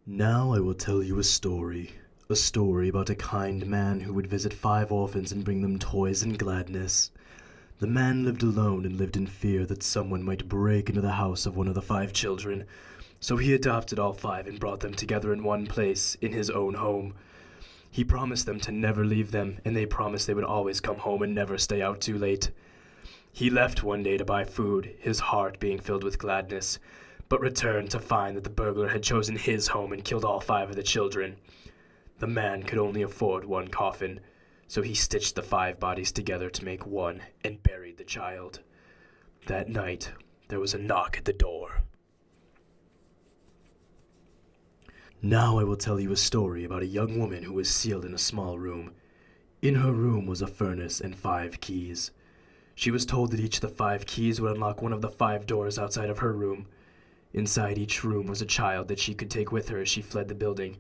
Now I will tell you a story about a kind man who would visit 5 orphans and bring them toys and gladness. The man lived alone and lived in fear that someone might break into the house of one of the 5 children, so he adopted all 5 and brought them together in one place, in his own home. He promised them to never leave them, and they promised they would always come home and never stay out too late. He left one day to buy food, his heart being filled with gladness, but returned to find that the burglar had chosen his home and killed all 5 of the children. The man could only afford one coffin, so he stitched the 5 bodies together to make one and buried the child. That night, there was a knock at the door. Now I will tell you a story about a young woman who was sealed in a small room. In her room was a furnace and 5 keys. She was told that each of the 5 keys would unlock one of the 5 doors outside of her room. Inside each room was a child that she could take with her as she fled the building,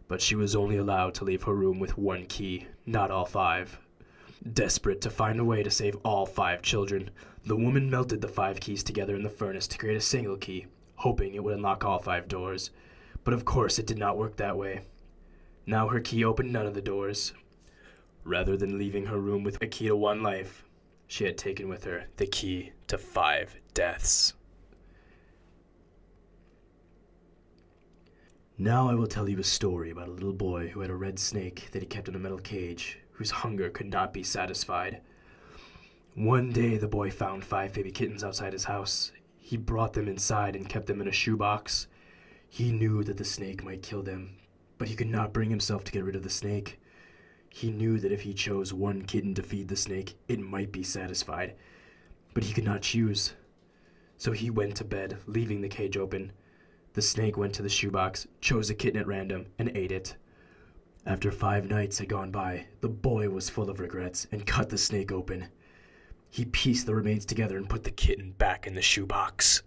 but she was only allowed to leave her room with 1 key, not all 5. Desperate to find a way to save all 5 children, the woman melted the 5 keys together in the furnace to create a single key, hoping it would unlock all 5 doors. But of course it did not work that way. Now her key opened none of the doors. Rather than leaving her room with a key to 1 life, she had taken with her the key to 5 deaths. Now I will tell you a story about a little boy who had a red snake that he kept in a metal cage, whose hunger could not be satisfied. One day the boy found 5 baby kittens outside his house. He brought them inside and kept them in a shoebox. He knew that the snake might kill them, but he could not bring himself to get rid of the snake. He knew that if he chose 1 kitten to feed the snake, it might be satisfied, but he could not choose. So he went to bed, leaving the cage open. The snake went to the shoebox, chose a kitten at random, and ate it. After 5 nights had gone by, the boy was full of regrets and cut the snake open. He pieced the remains together and put the kitten back in the shoebox.